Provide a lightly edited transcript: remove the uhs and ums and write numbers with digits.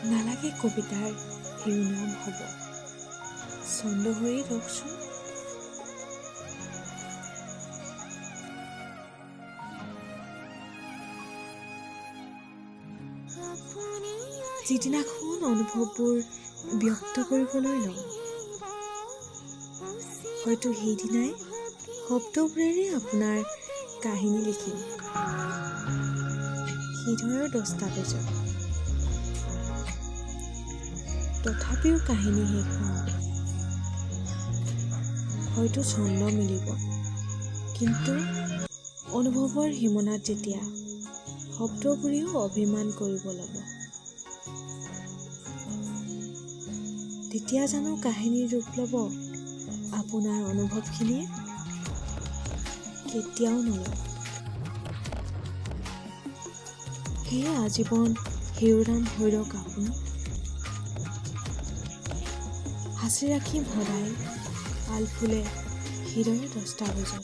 নালাগে কবিতাৰ শিৰোনাম হ'ব, ছন্দ হৈয়ে লওকচোন। যিদিনাখন অনুভৱবোৰ ব্যক্ত কৰিবলৈ লওঁ, হয়তো সেইদিনাই শব্দবোৰেৰে আপোনাৰ কাহিনী লিখিম। হৃদয়ৰ দস্তাবেজত তথাপিও কাহিনী শেষ নহ'ব। হয়তো ছন্দ মিলিব, কিন্তু অনুভৱৰ সীমনাত যেতিয়া শব্দবোৰেও অভিমান কৰিব ল'ব, তেতিয়া জানো কাহিনীৰ ৰূপ ল'ব আপোনাৰ অনুভৱখিনিয়ে? কেতিয়াও নলয়। সেয়ে আজীৱন শিৰোনাম হৈ ৰওক আপুনি। সাঁচি ৰাখিম সদায় আলফুলে হৃদয়ৰ দস্তাবেজত।